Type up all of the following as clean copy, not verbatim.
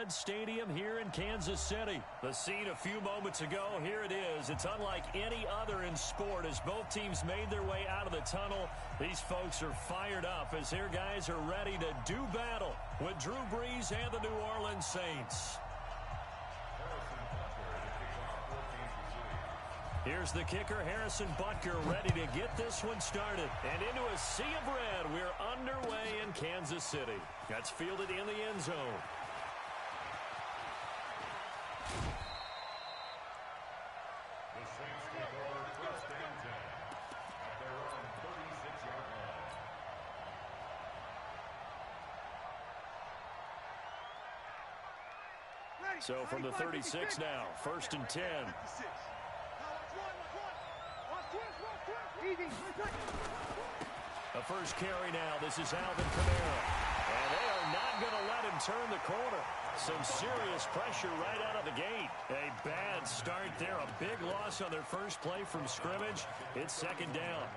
Arrowhead Stadium here in Kansas City. The scene a few moments ago, here it is. It's unlike any other in sport as both teams made their way out of the tunnel. These folks are fired up as their guys are ready to do battle with Drew Brees and the New Orleans Saints. Here's the kicker, Harrison Butker, ready to get this one started. And into a sea of red, we're underway in Kansas City. That's fielded in the end zone. The Saints take over first and 10 at their own 36-yard line. So from the 36 now, first and 10. The first carry now. This is Alvin Kamara. And they are not going to let him turn the corner. Some serious pressure right out of the gate. A bad start there. A big loss on their first play from scrimmage. It's second down.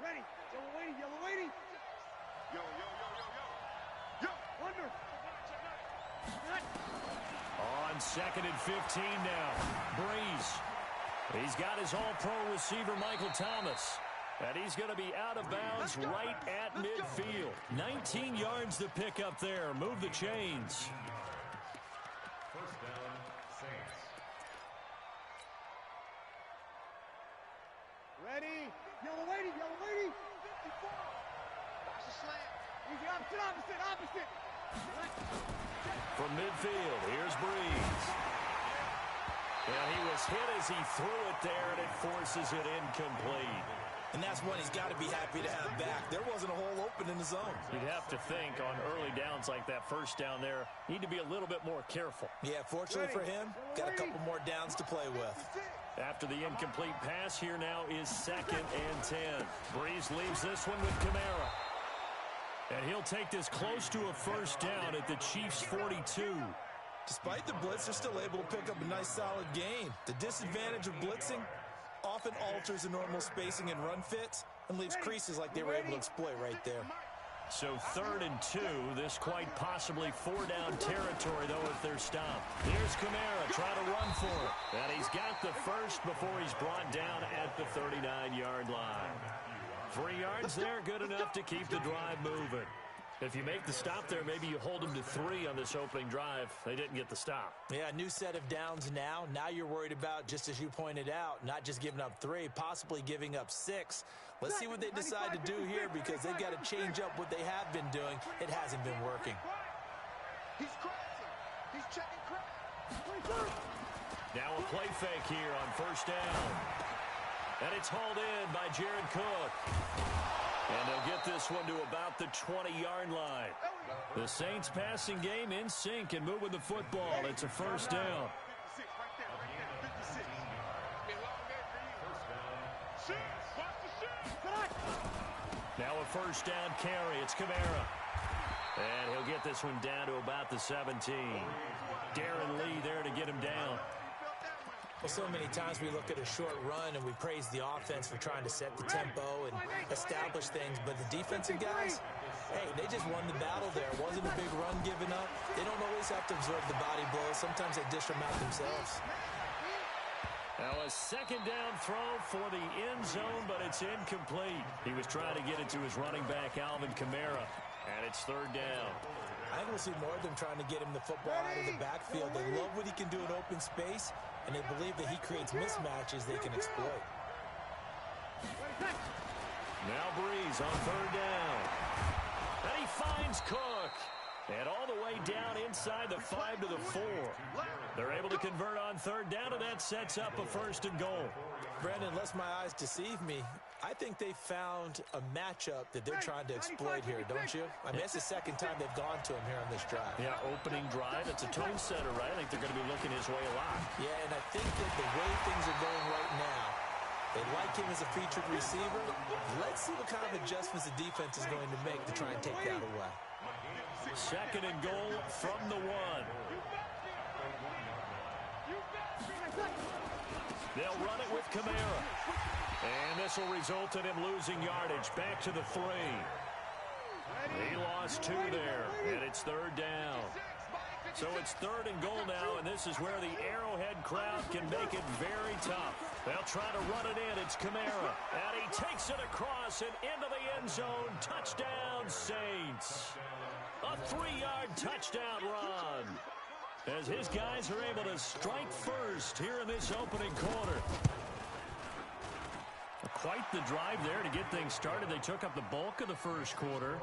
Ready. Yellow lady. Yo. Under. On second and 15 now. Brees. He's got his all-pro receiver, Michael Thomas. And he's going to be out of bounds right at midfield. 19 yards to pick up there. Move the chains. First down, Saints. Ready. Yellow lady. 54. Watch the slant. Easy, opposite. From midfield, here's Brees. And he was hit as he threw it there, and it forces it incomplete. And that's one he's got to be happy to have back. There wasn't a hole open in the zone. You'd have to think on early downs like that first down there, need to be a little bit more careful. Yeah, fortunately for him, got a couple more downs to play with. After the incomplete pass, here now is second and 10. Brees leaves this one with Kamara. And he'll take this close to a first down at the Chiefs' 42. Despite the blitz, they're still able to pick up a nice solid gain. The disadvantage of blitzing often alters the normal spacing and run fits and leaves creases like they were able to exploit right there. So third and 2, this quite possibly 4-down territory, though, if they're stopped. Here's Kamara trying to run for it. And he's got the first before he's brought down at the 39-yard line. 3 yards there, good enough to keep the drive moving. If you make the stop there, maybe you hold them to 3 on this opening drive. They didn't get the stop. Yeah, new set of downs now. Now you're worried about, just as you pointed out, not just giving up 3, possibly giving up 6. Let's see what they decide to do here because they've got to change up what they have been doing. It hasn't been working. He's crossing. He's checking cross. Now a play fake here on first down. And it's hauled in by Jared Cook. And they'll get this one to about the 20-yard line. The Saints passing game in sync and moving the football. It's a first down. Now a first down carry. It's Kamara. And he'll get this one down to about the 17. Darren Lee there to get him down. Well, so many times we look at a short run and we praise the offense for trying to set the tempo and establish things, but the defensive guys, hey, they just won the battle there. It wasn't a big run given up. They don't always have to absorb the body blows. Sometimes they dish them out themselves. Now a second down throw for the end zone, but it's incomplete. He was trying to get it to his running back, Alvin Kamara, and it's third down. I think we'll see more of them trying to get him the football out of the backfield. They love what he can do in open space, and they believe that he creates mismatches they can exploit. Now Brees on third down. And he finds Cook. And all the way down inside the 5 to the 4. They're able to convert on third down, and that sets up a first and goal. Brandon, unless my eyes deceive me, I think they found a matchup that they're trying to exploit here, don't you? I mean, it's the second time they've gone to him here on this drive. Yeah, opening drive. It's a tone setter, right? I think they're going to be looking his way a lot. Yeah, and I think that the way things are going right now, they like him as a featured receiver. Let's see what kind of adjustments the defense is going to make to try and take that away. second and goal from the 1. They'll run it with Kamara. And this will result in him losing yardage. Back to the 3. He lost 2 there, and it's third down. So it's third and goal now, and this is where the Arrowhead crowd can make it very tough. They'll try to run it in. It's Kamara, and he takes it across and into the end zone. Touchdown, Saints. A 3-yard touchdown run, as his guys are able to strike first here in this opening quarter. Quite the drive there to get things started. They took up the bulk of the first quarter,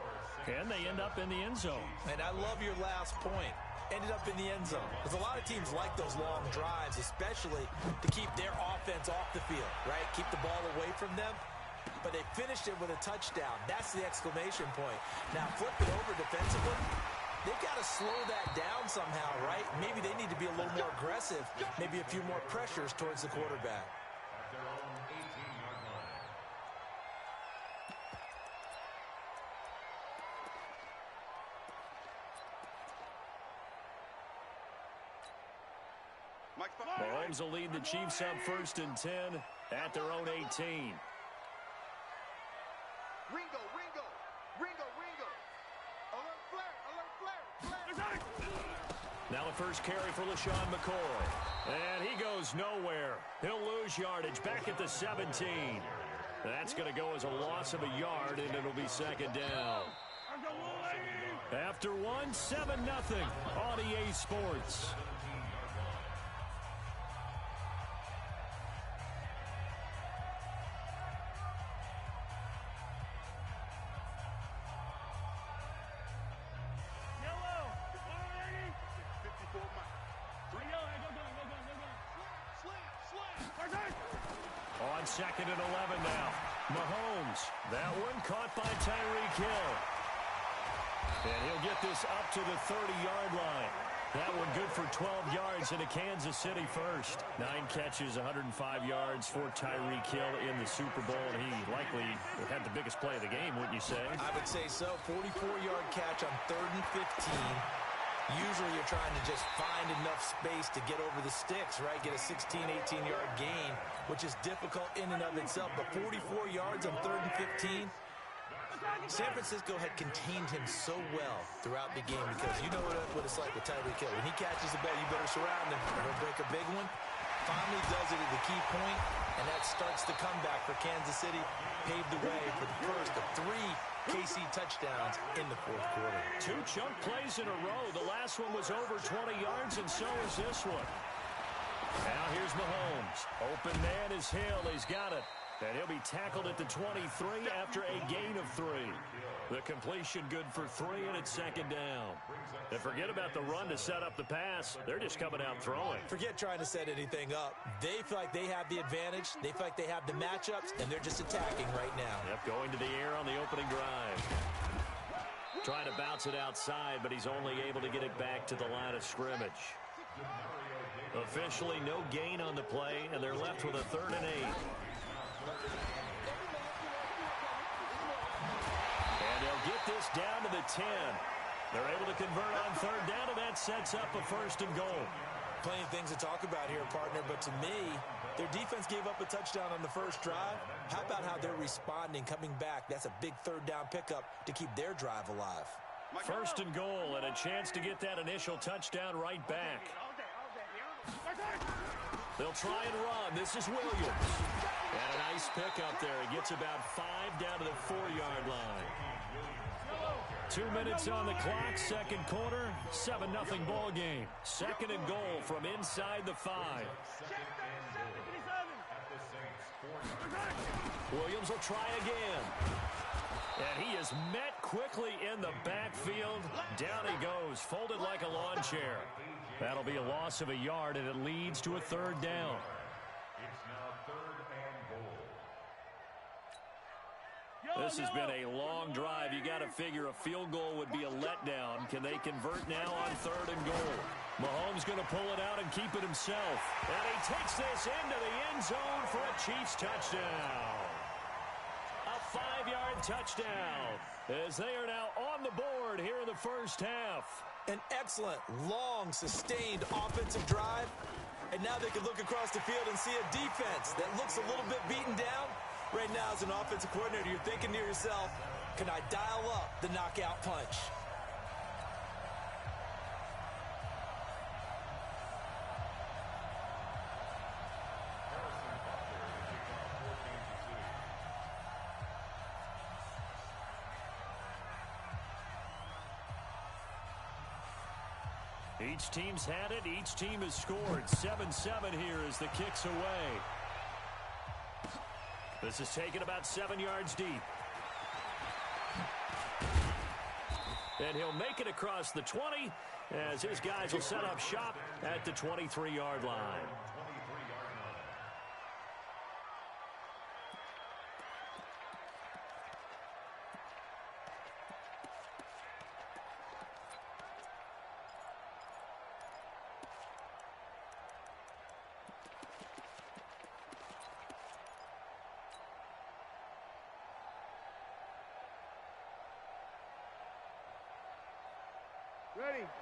and they end up in the end zone. And I love your last point. Ended up in the end zone. Because a lot of teams like those long drives, especially to keep their offense off the field, right? Keep the ball away from them. But they finished it with a touchdown. That's the exclamation point. Now, flip it over defensively. They've got to slow that down somehow, right? Maybe they need to be a little more aggressive. Maybe a few more pressures towards the quarterback. At their own 18-yard line. Mahomes will lead the Chiefs up 1st and 10 at their own 18. Ringo. Alert flare. Now the first carry for LaShawn McCoy. And he goes nowhere. He'll lose yardage back at the 17. That's going to go as a loss of a yard, and it'll be second down. After 1, 7-0 on EA Sports. On 2nd and 11 now. Mahomes. That one caught by Tyreek Hill. And he'll get this up to the 30-yard line. That one good for 12 yards into Kansas City first. 9 catches, 105 yards for Tyreek Hill in the Super Bowl. And he likely had the biggest play of the game, wouldn't you say? I would say so. 44-yard catch on 3rd and 15. Usually you're trying to just find enough space to get over the sticks, right? Get a 16, 18-yard gain, which is difficult in and of itself. But 44 yards on 3rd and 15. San Francisco had contained him so well throughout the game because you know what it's like with Tyreek Hill. When he catches the ball, you better surround him or he'll break a big one. Finally does it at the key point, and that starts the comeback for Kansas City. Paved the way for the first of 3 KC touchdowns in the 4th quarter. 2 chunk plays in a row. The last one was over 20 yards, and so is this one. Now here's Mahomes. Open man is Hill. He's got it. And he'll be tackled at the 23 after a gain of 3. The completion good for 3, and it's second down. And forget about the run to set up the pass. They're just coming out throwing. Forget trying to set anything up. They feel like they have the advantage. They feel like they have the matchups, and they're just attacking right now. Yep, going to the air on the opening drive. Trying to bounce it outside, but he's only able to get it back to the line of scrimmage. Officially no gain on the play, and they're left with a 3rd and 8. And they'll get this down to the 10. They're able to convert on 3rd down, and that sets up a 1st and goal. Plenty of things to talk about here, partner, but to me, their defense gave up a touchdown on the first drive. How about how they're responding, coming back? That's a big 3rd down pickup to keep their drive alive. 1st and goal, and a chance to get that initial touchdown right back. They'll try and run. This is Williams. And a nice pickup there. He gets about 5 down to the 4-yard line. 2 minutes on the clock, 2nd quarter, 7-0 ball game. 2nd and goal from inside the 5. Williams will try again. And he is met quickly in the backfield. Down he goes, folded like a lawn chair. That'll be a loss of a yard, and it leads to a 3rd down. It's now 3rd and goal. This has been a long drive. You got to figure a field goal would be a letdown. Can they convert now on 3rd and goal? Mahomes going to pull it out and keep it himself. And he takes this into the end zone for a Chiefs touchdown. A 5-yard touchdown as they are now on the board start here in the first half. An excellent, long, sustained offensive drive. And now they can look across the field and see a defense that looks a little bit beaten down. Right now, as an offensive coordinator, you're thinking to yourself, can I dial up the knockout punch? Each team's had it. Each team has scored. 7-7 here as the kick's away. This is taken about 7 yards deep. And he'll make it across the 20 as his guys will set up shop at the 23-yard line.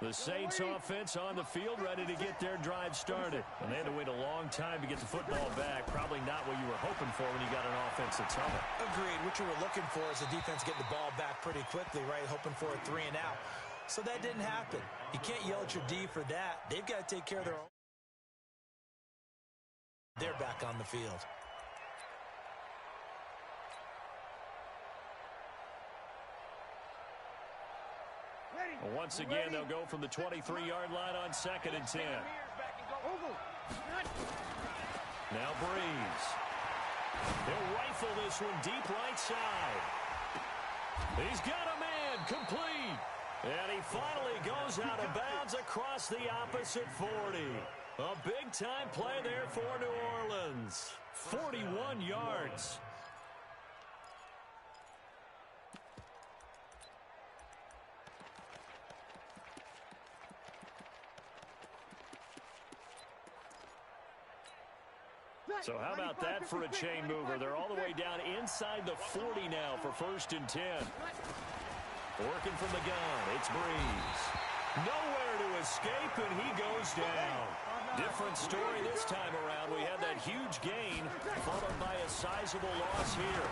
The Saints offense on the field, ready to get their drive started. And they had to wait a long time to get the football back. Probably not what you were hoping for when you got an offense that's home. Agreed. What you were looking for is the defense getting the ball back pretty quickly, right? Hoping for a 3 and out. So that didn't happen. You can't yell at your D for that. They've got to take care of their own. They're back on the field. Once again, they'll go from the 23-yard line on 2nd and 10. Now Breeze. He'll rifle this one deep right side. He's got a man complete. And he finally goes out of bounds across the opposite 40. A big-time play there for New Orleans. 41 yards. So how about that for a chain mover? They're all the way down inside the 40 now for 1st and 10. Working from the gun, it's Breeze. Nowhere to escape, and he goes down. Different story this time around. We had that huge gain, followed by a sizable loss here.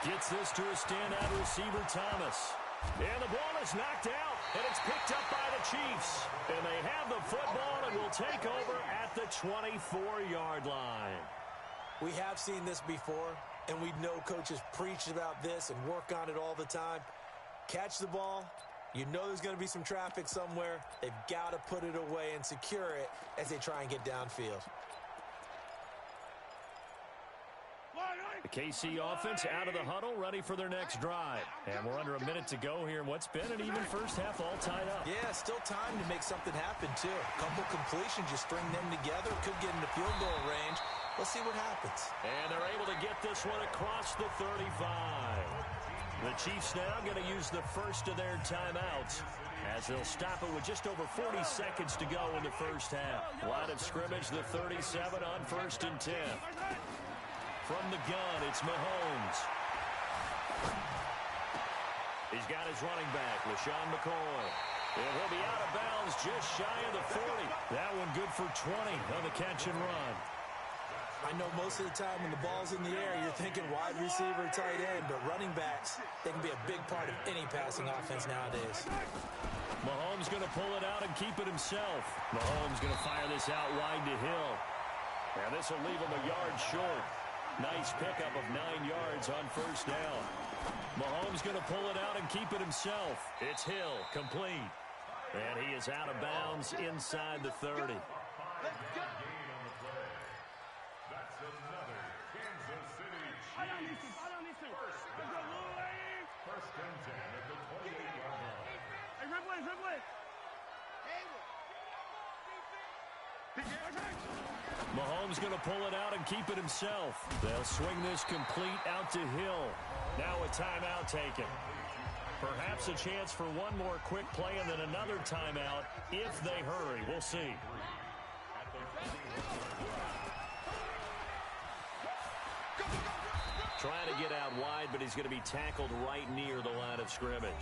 Gets this to a standout receiver, Thomas. And the ball is knocked out, and it's picked up by the Chiefs. And they have the football and will take over at the 24-yard line. We have seen this before, and we know coaches preach about this and work on it all the time. Catch the ball. You know there's going to be some traffic somewhere. They've got to put it away and secure it as they try and get downfield. The KC offense out of the huddle, ready for their next drive. And we're under a minute to go here in what's been an even first half all tied up. Yeah, still time to make something happen, too. A couple completions, you string them together, could get into field goal range. Let's see what happens. And they're able to get this one across the 35. The Chiefs now going to use the first of their timeouts as they'll stop it with just over 40 seconds to go in the first half. Line of scrimmage, the 37 on 1st and 10. From the gun, it's Mahomes. He's got his running back, LaShawn McCoy. And he'll be out of bounds just shy of the 40. That one good for 20 on the catch and run. I know most of the time when the ball's in the air, you're thinking wide receiver, tight end, but running backs, they can be a big part of any passing offense nowadays. Mahomes going to pull it out and keep it himself. Mahomes going to fire this out wide to Hill. And this will leave him a yard short. Nice pickup of 9 yards on 1st down. Mahomes going to pull it out and keep it himself. It's Hill, complete. And he is out of bounds inside the 30. Mahomes going to pull it out and keep it himself. They'll swing this complete out to Hill. Now a timeout taken. Perhaps a chance for one more quick play and then another timeout if they hurry. We'll see. Trying to get out wide, but he's going to be tackled right near the line of scrimmage.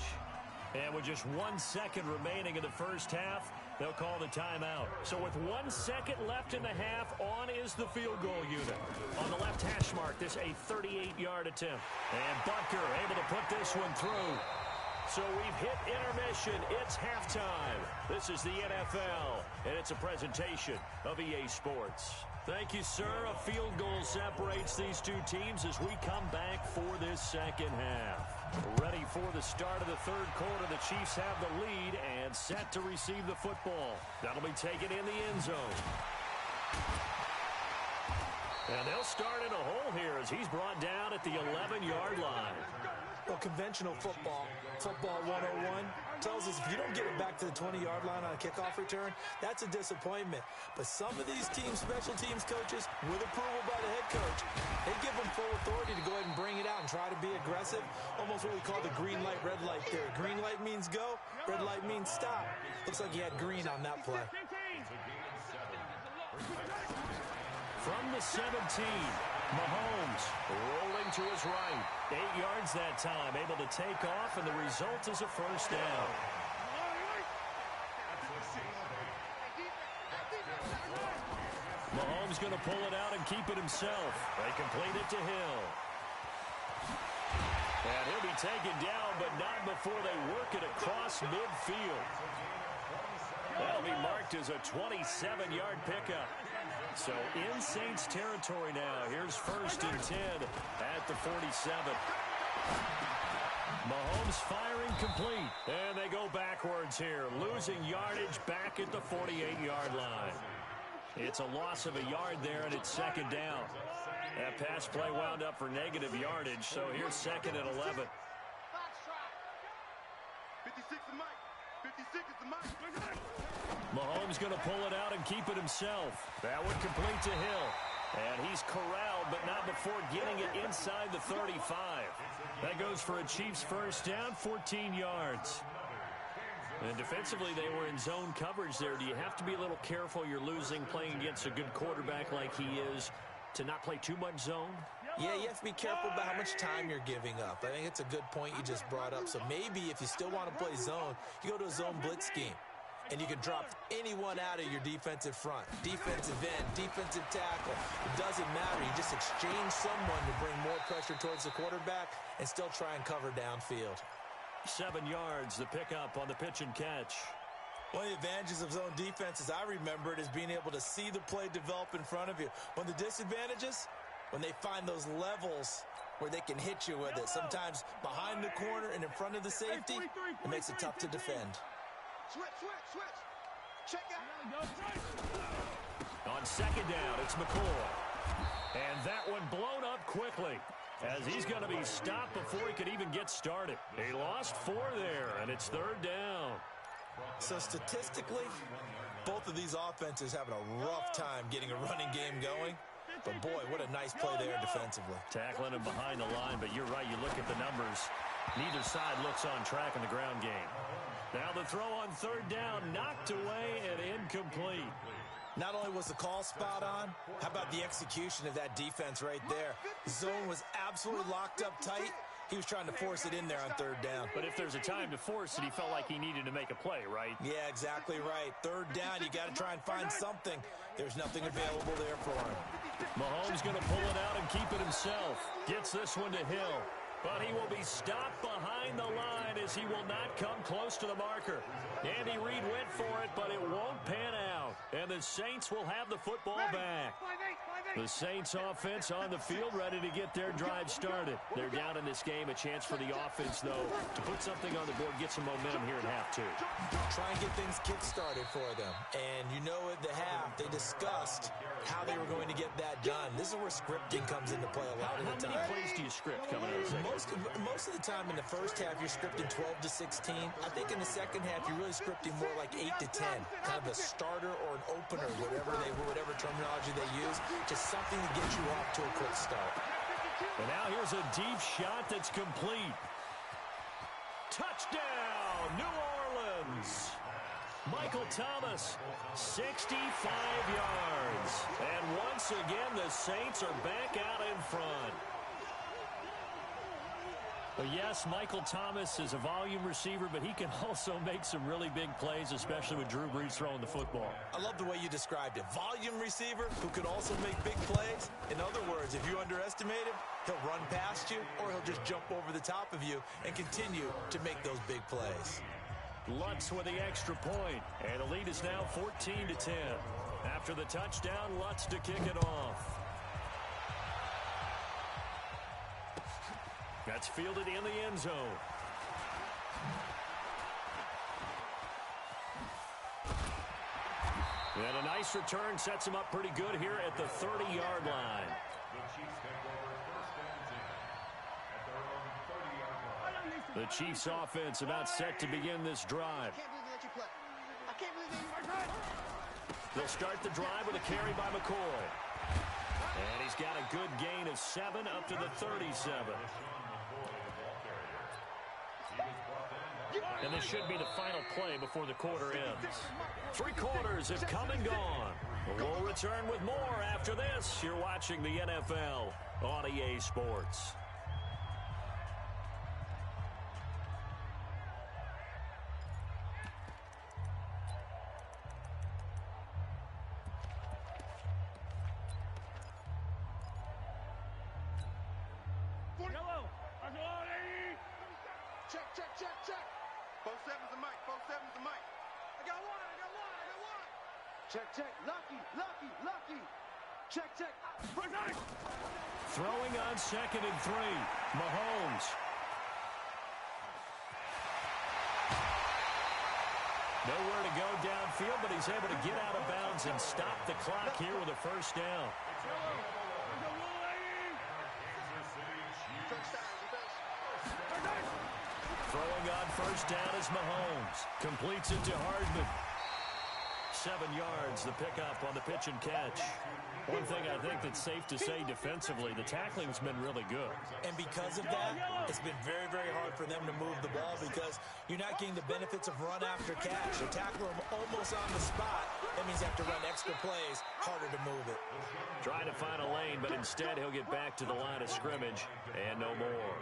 And with just 1 second remaining in the first half, they'll call the timeout. So with 1 second left in the half, on is the field goal unit. On the left hash mark, this a 38-yard attempt. And Butker able to put this one through. So we've hit intermission. It's halftime. This is the NFL, and it's a presentation of EA Sports. Thank you, sir. A field goal separates these two teams as we come back for this second half. Ready for the start of the third quarter. The Chiefs have the lead and set to receive the football. That'll be taken in the end zone. And they'll start in a hole here as he's brought down at the 11-yard line. Well, conventional football 101, tells us if you don't get it back to the 20-yard line on a kickoff return, that's a disappointment. But some of these teams, special teams coaches, with approval by the head coach, they give them full authority to go ahead and bring it out and try to be aggressive, almost what we call the green light, red light theory. Green light means go, red light means stop. Looks like he had green on that play. From the 17, Mahomes rolling to his right. 8 yards that time, able to take off, and the result is a first down. Mahomes going to pull it out and keep it himself. They complete it to Hill. And he'll be taken down, but not before they work it across midfield. That'll be marked as a 27-yard pickup. So in Saints territory now. Here's 1st and 10 at the 47. Mahomes firing complete. And they go backwards here, losing yardage back at the 48-yard line. It's a loss of a yard there, and it's second down. That pass play wound up for negative yardage, so here's 2nd and 11. 56 is Mike. 56 is the Mike. Mahomes going to pull it out and keep it himself. That would complete to Hill. And he's corralled, but not before getting it inside the 35. That goes for a Chiefs first down, 14 yards. And defensively, they were in zone coverage there. Do you have to be a little careful you're losing playing against a good quarterback like he is to not play too much zone? Yeah, you have to be careful about how much time you're giving up. I think it's a good point you just brought up. So maybe if you still want to play zone, you go to a zone blitz scheme. And you can drop anyone out of your defensive front. Defensive end, defensive tackle. It doesn't matter. You just exchange someone to bring more pressure towards the quarterback and still try and cover downfield. 7 yards, the pickup on the pitch and catch. One of the advantages of zone defense, as I remember it, is being able to see the play develop in front of you. One of the disadvantages, when they find those levels where they can hit you with it. Sometimes behind the corner and in front of the safety, it makes it tough to defend. Switch. Check out. On second down, it's McCoy. And that one blown up quickly as he's going to be stopped before he could even get started. He lost 4 there, and it's 3rd down. So statistically, both of these offenses having a rough time getting a running game going. But boy, what a nice play there defensively. Tackling him behind the line, but you're right, you look at the numbers. Neither side looks on track in the ground game. Now the throw on 3rd down, knocked away and incomplete. Not only was the call spot on, how about the execution of that defense right there? The zone was absolutely locked up tight. He was trying to force it in there on 3rd down. But if there's a time to force it, he felt like he needed to make a play, right? Yeah, exactly right. 3rd down, you got to try and find something. There's nothing available there for him. Mahomes going to pull it out and keep it himself. Gets this one to Hill. But he will be stopped behind the line as he will not come close to the marker. Andy Reid went for it, but it won't pan out. And the Saints will have the football back. The Saints offense on the field ready to get their drive started. They're down in this game. A chance for the offense, though, to put something on the board, get some momentum here in half 2. Try and get things kick-started for them. And you know at the half, they discussed how they were going to get that done. This is where scripting comes into play a lot of the time. How many plays do you script coming out of the second? Most of the time in the first half, you're scripting 12 to 16. I think in the second half, you're really scripting more like 8 to 10. Kind of a starter or an opener, whatever terminology they use. Just something to get you off to a quick start. And now here's a deep shot that's complete. Touchdown, New Orleans. Michael Thomas, 65 yards. And once again, the Saints are back out in front. Well, yes, Michael Thomas is a volume receiver, but he can also make some really big plays, especially with Drew Brees throwing the football. I love the way you described it. Volume receiver who could also make big plays. In other words, if you underestimate him, he'll run past you or he'll just jump over the top of you and continue to make those big plays. Lutz with the extra point, and the lead is now 14-10. After the touchdown, Lutz to kick it off. That's fielded in the end zone. And a nice return sets him up pretty good here at the 30-yard line. The Chiefs offense about set to begin this drive. They'll start the drive with a carry by McCoy. And he's got a good gain of 7 up to the 37. And this should be the final play before the quarter ends. 3 quarters have come and gone. We'll return with more after this. You're watching the NFL on EA Sports. Throwing on 2nd and 3. Mahomes. Nowhere to go downfield, but he's able to get out of bounds and stop the clock here with a first down. Throwing on first down is Mahomes. Completes it to Hardman. 7 yards, the pickup on the pitch and catch. One thing I think that's safe to say defensively, the tackling's been really good. And because of that, it's been very, very hard for them to move the ball because you're not getting the benefits of run after catch. You tackle them almost on the spot. That means you have to run extra plays, harder to move it. Trying to find a lane, but instead he'll get back to the line of scrimmage and no more.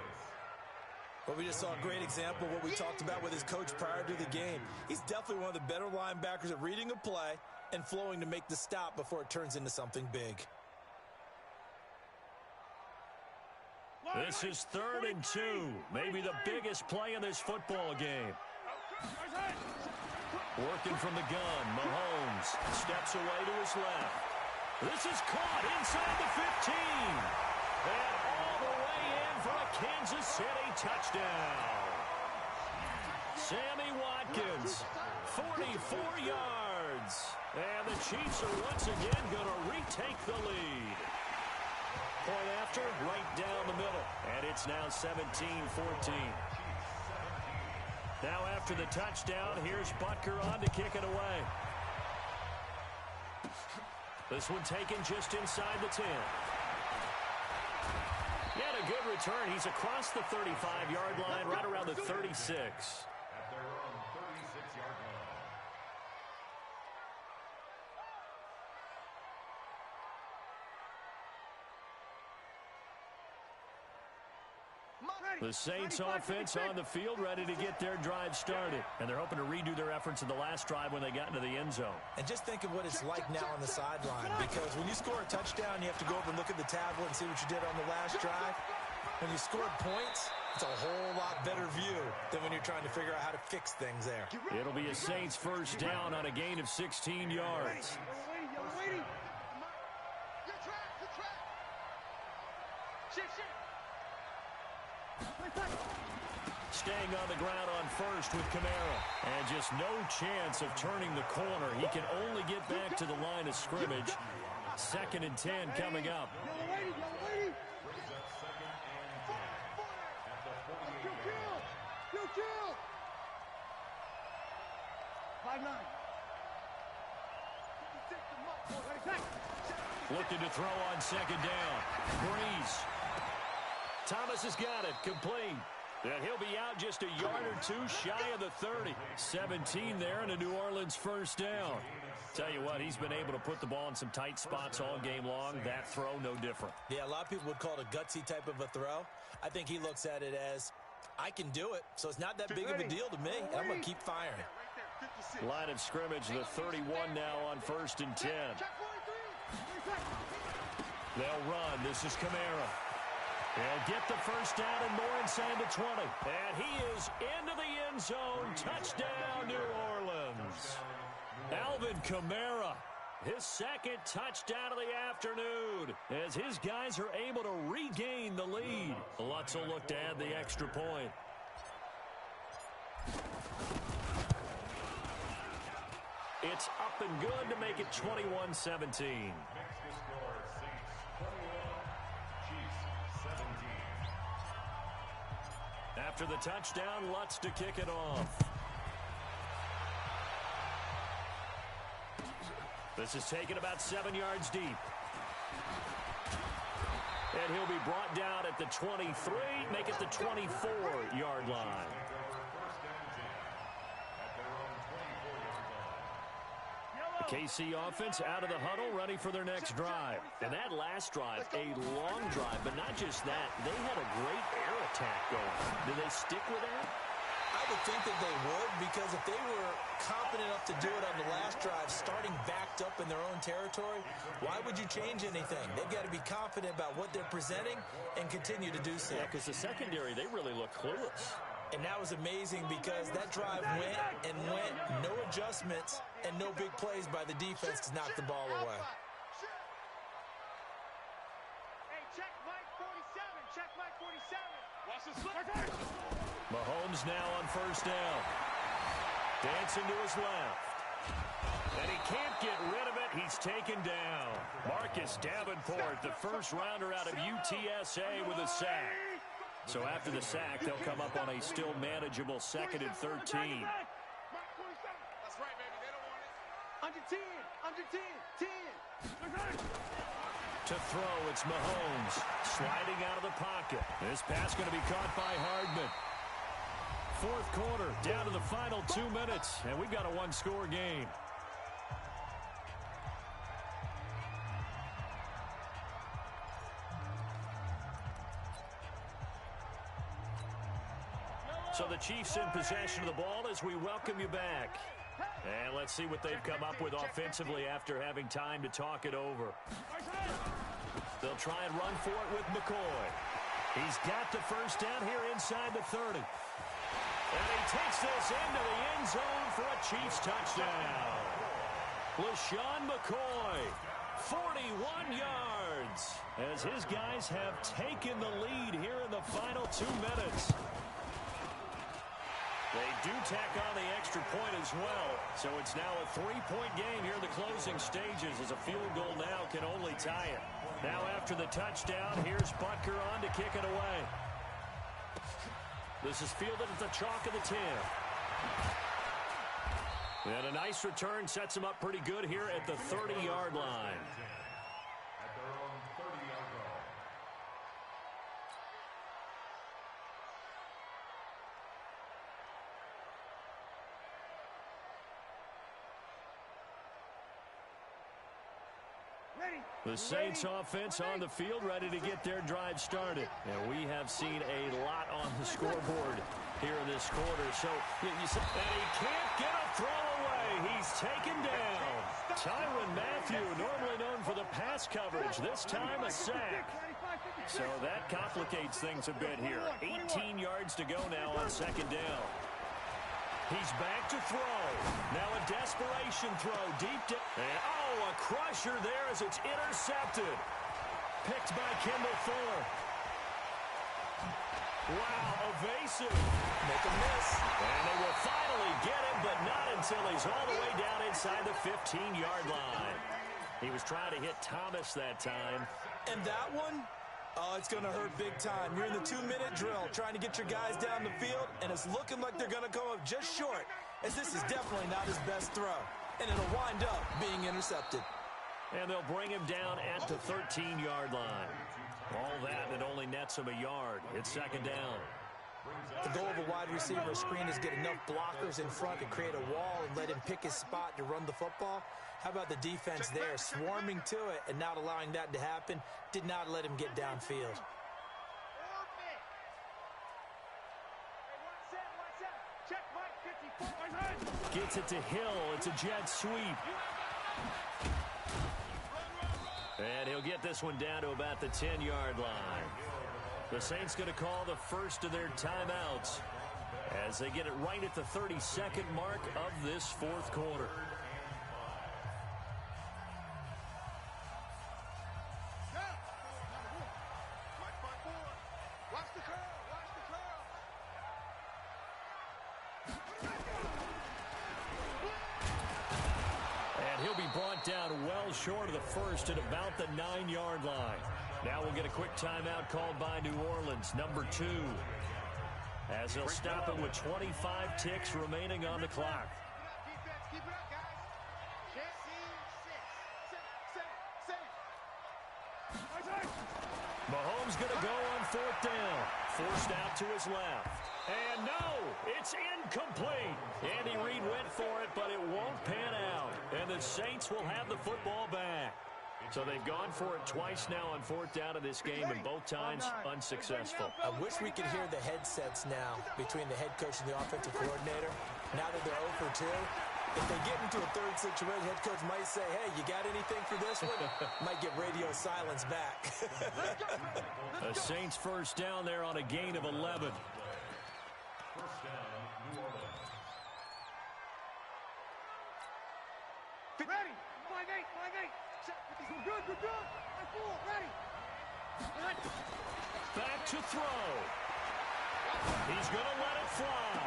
Well, we just saw a great example of what we talked about with his coach prior to the game. He's definitely one of the better linebackers at reading a play and flowing to make the stop before it turns into something big. This is 3rd and 2. Maybe the biggest play in this football game. Working from the gun, Mahomes steps away to his left. This is caught inside the 15. And all the way in for a Kansas City touchdown. Sammy Watkins, 44 yards. And the Chiefs are once again going to retake the lead. Point after, right down the middle. And it's now 17-14. Now after the touchdown, here's Butker on to kick it away. This one taken just inside the 10. Yet a good return. He's across the 35-yard line, right around the 36. The Saints offense on the field, ready to get their drive started. And they're hoping to redo their efforts in the last drive when they got into the end zone. And just think of what it's like now on the sideline, because when you score a touchdown, you have to go over and look at the tablet and see what you did on the last drive. When you scored points, it's a whole lot better view than when you're trying to figure out how to fix things there. It'll be a Saints first down on a gain of 16 yards. Staying on the ground on first with Kamara. And just no chance of turning the corner. He can only get back to the line of scrimmage. 2nd and 10 coming up. Looking to throw on 2nd down. Breeze. Thomas has got it. Complete. And he'll be out just a yard or two shy of the 30. 17 there and a New Orleans first down. Tell you what, he's been able to put the ball in some tight spots all game long. That throw, no different. Yeah, a lot of people would call it a gutsy type of a throw. I think he looks at it as I can do it, so it's not that big of a deal to me. I'm going to keep firing. Line of scrimmage, the 31 now on 1st and 10. They'll run. This is Kamara. They'll get the first down and more inside the 20. And he is into the end zone. Touchdown, New Orleans. Alvin Kamara, his second touchdown of the afternoon, as his guys are able to regain the lead. Lutz will look to add the extra point. It's up and good to make it 21-17. After the touchdown, Lutz to kick it off. This is taken about 7 yards deep. And he'll be brought down at the 23, make it the 24-yard line. KC offense out of the huddle, ready for their next drive. And that last drive, a long drive, but not just that. They had a great air attack going. Do they stick with that? I would think that they would, because if they were confident enough to do it on the last drive, starting backed up in their own territory, why would you change anything? They've got to be confident about what they're presenting and continue to do so. Yeah, because the secondary, they really look clueless. And that was amazing because that drive went and went, no adjustments and no big plays by the defense to knock the ball away. Hey, check Mike 47. Check Mike 47. Watch this. Mahomes now on first down. Dancing to his left. And he can't get rid of it. He's taken down. Marcus Davenport, the first rounder out of UTSA, with a sack. So after the sack, they'll come up on a still manageable 2nd and 13. That's right, baby. They don't want it. Under 10. Under 10. 10. To throw, it's Mahomes. Sliding out of the pocket. This pass going to be caught by Hardman. 4th quarter, down to the final 2 minutes, and we've got a one-score game. So the Chiefs in possession of the ball as we welcome you back. And let's see what they've come up with offensively after having time to talk it over. They'll try and run for it with McCoy. He's got the first down here inside the 30. And he takes this into the end zone for a Chiefs touchdown. LaShawn McCoy, 41 yards, as his guys have taken the lead here in the final 2 minutes. They do tack on the extra point as well, so it's now a 3-point game here in the closing stages, as a field goal now can only tie it. Now after the touchdown, here's Butker on to kick it away. This is fielded at the chalk of the 10. And a nice return sets him up pretty good here at the 30-yard line. At their own 30-yard line. The Saints offense on the field, ready to get their drive started. And we have seen a lot on the scoreboard here in this quarter. So, and he can't get a throw away. He's taken down. Tyrann Mathieu, normally known for the pass coverage, this time a sack. So that complicates things a bit here. 18 yards to go now on 2nd down. He's back to throw. Now a desperation throw deep down. Oh, a crusher there as it's intercepted. Picked by Kendall Fuller. Wow, evasive. Make a miss. And they will finally get him, but not until he's all the way down inside the 15-yard line. He was trying to hit Thomas that time. And that one? Oh, it's going to hurt big time. You're in the 2-minute drill trying to get your guys down the field, and it's looking like they're going to come up just short, as this is definitely not his best throw. And it'll wind up being intercepted. And they'll bring him down at the 13-yard line. All that, and it only nets him a yard. It's 2nd down. The goal of a wide receiver screen is get enough blockers in front to create a wall and let him pick his spot to run the football. How about the defense there, swarming to it and not allowing that to happen? Did not let him get downfield. gets it to Hill. It's a jet sweep. And he'll get this one down to about the 10-yard line. The Saints going to call the first of their timeouts as they get it right at the 32nd mark of this fourth quarter. Down well short of the first at about the 9-yard line. Now we'll get a quick timeout called by New Orleans, number 2, as they'll stop it with 25 ticks remaining on the clock. Keep it up, guys. Mahomes going to go on fourth down. Forced out to his left. And no, it's incomplete. Andy Reid went for it, but it won't pan out. And the Saints will have the football back. So they've gone for it twice now on fourth down in this game, and both times unsuccessful. I wish we could hear the headsets now between the head coach and the offensive coordinator. Now that they're 0 for 2, if they get into a third situation, head coach might say, hey, you got anything for this one? Might get radio silence back. The Saints first down there on a gain of 11. First down, New Orleans. Ready. 5-8. Good. 5-4, ready. Back to throw. He's going to let it fly.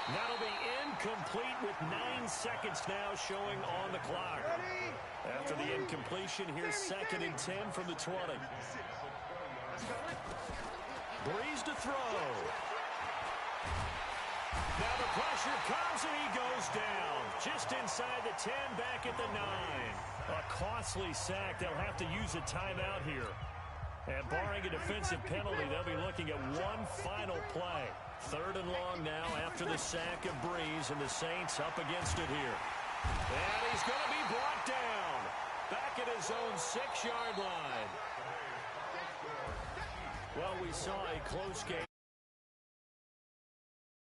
That'll be incomplete with 9 seconds now showing on the clock. After the incompletion, here's 2nd and 10 from the 20. Breeze to throw. Now the pressure comes and he goes down. Just inside the 10, back at the 9. A costly sack. They'll have to use a timeout here. And barring a defensive penalty, they'll be looking at one final play. 3rd and long now after the sack of Breeze, and the Saints up against it here. And he's going to be brought down. Back at his own 6-yard line. Well, we saw a close game.